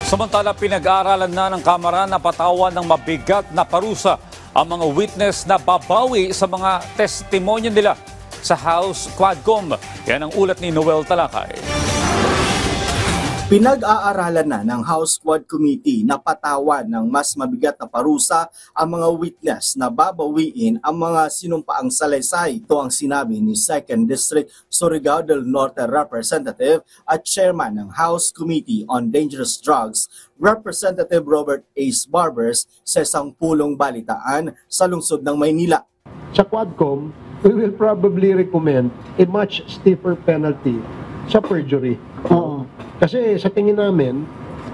Samantala, pinag-aaralan na ng Kamara na patawan ng mabigat na parusa ang mga witness na babawi sa mga testimonya nila sa House Quadcom. Yan ang ulat ni Noel Talakay. Pinag-aaralan na ng House Quad Committee na patawan ng mas mabigat na parusa ang mga witness na babawiin ang mga sinumpaang salaysay. Ito ang sinabi ni 2nd District Surigao del Norte Representative at Chairman ng House Committee on Dangerous Drugs, Representative Robert Ace Barbers, sa isang pulong balitaan sa lungsod ng Maynila. Sa Quadcom, we will probably recommend a much stiffer penalty sa perjury. Kasi sa tingin namin,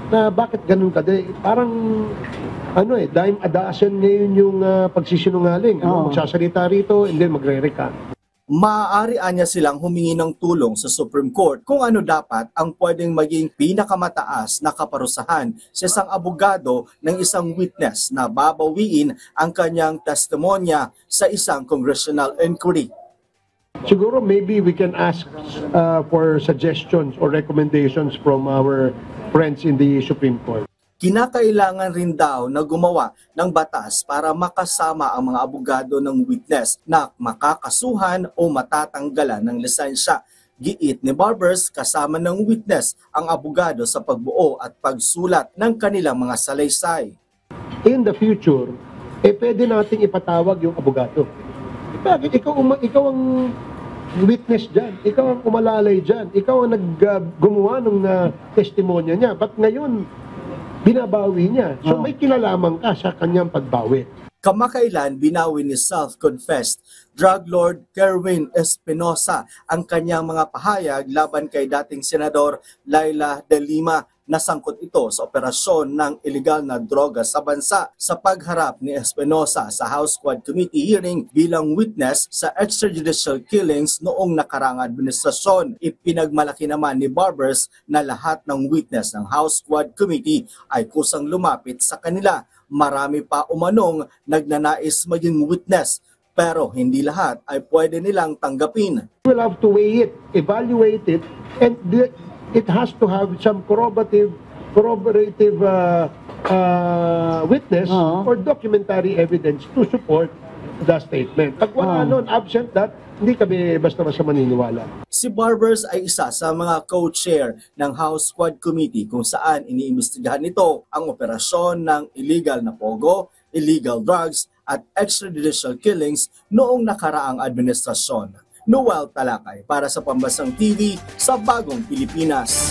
na bakit ganun ka? Parang, dime a dozen ngayon yung pagsisinungaling. Magsasalita rito, and then magre-recant. Maaari niya silang humingi ng tulong sa Supreme Court kung ano dapat ang pwedeng maging pinakamataas na kaparusahan sa isang abogado ng isang witness na babawiin ang kanyang testimonya sa isang congressional inquiry. Siguro maybe we can ask for suggestions or recommendations from our friends in the Supreme Court. Kinakailangan rin daw na gumawa ng batas para makasama ang mga abogado ng witness na makakasuhan o matatanggalan ng lisensya. Giit ni Barbers, kasama ng witness ang abogado sa pagbuo at pagsulat ng kanilang mga salaysay. In the future, pwede nating ipatawag yung abogado. Bakit? Ikaw ang witness dyan, ikaw ang umalalay dyan, ikaw ang gumawa ng testimonya niya. But ngayon, binabawi niya. So may kinalaman ka sa kanyang pagbawi. Kamakailan binawi ni self-confessed drug lord Kerwin Espinosa ang kanyang mga pahayag laban kay dating Senador Laila De Lima na sangkot ito sa operasyon ng ilegal na droga sa bansa. Sa pagharap ni Espinosa sa House Quad Committee hearing bilang witness sa extrajudicial killings noong nakarang administrasyon, ipinagmalaki naman ni Barbers na lahat ng witness ng House Quad Committee ay kusang lumapit sa kanila. Marami pa umanong nagnanais maging witness, pero hindi lahat ay pwede nilang tanggapin. We'll have to weigh it, evaluate it, and it has to have some corroborative witness or documentary evidence to support the statement. Pag wala nun, absent that, hindi kami basta-basta maniniwala. Si Barbers ay isa sa mga co-chair ng House Quad Committee kung saan iniimbestigahan nito ang operasyon ng illegal na pogo, illegal drugs at extrajudicial killings noong nakaraang administrasyon. Noel Talakay para sa Pambansang TV sa Bagong Pilipinas.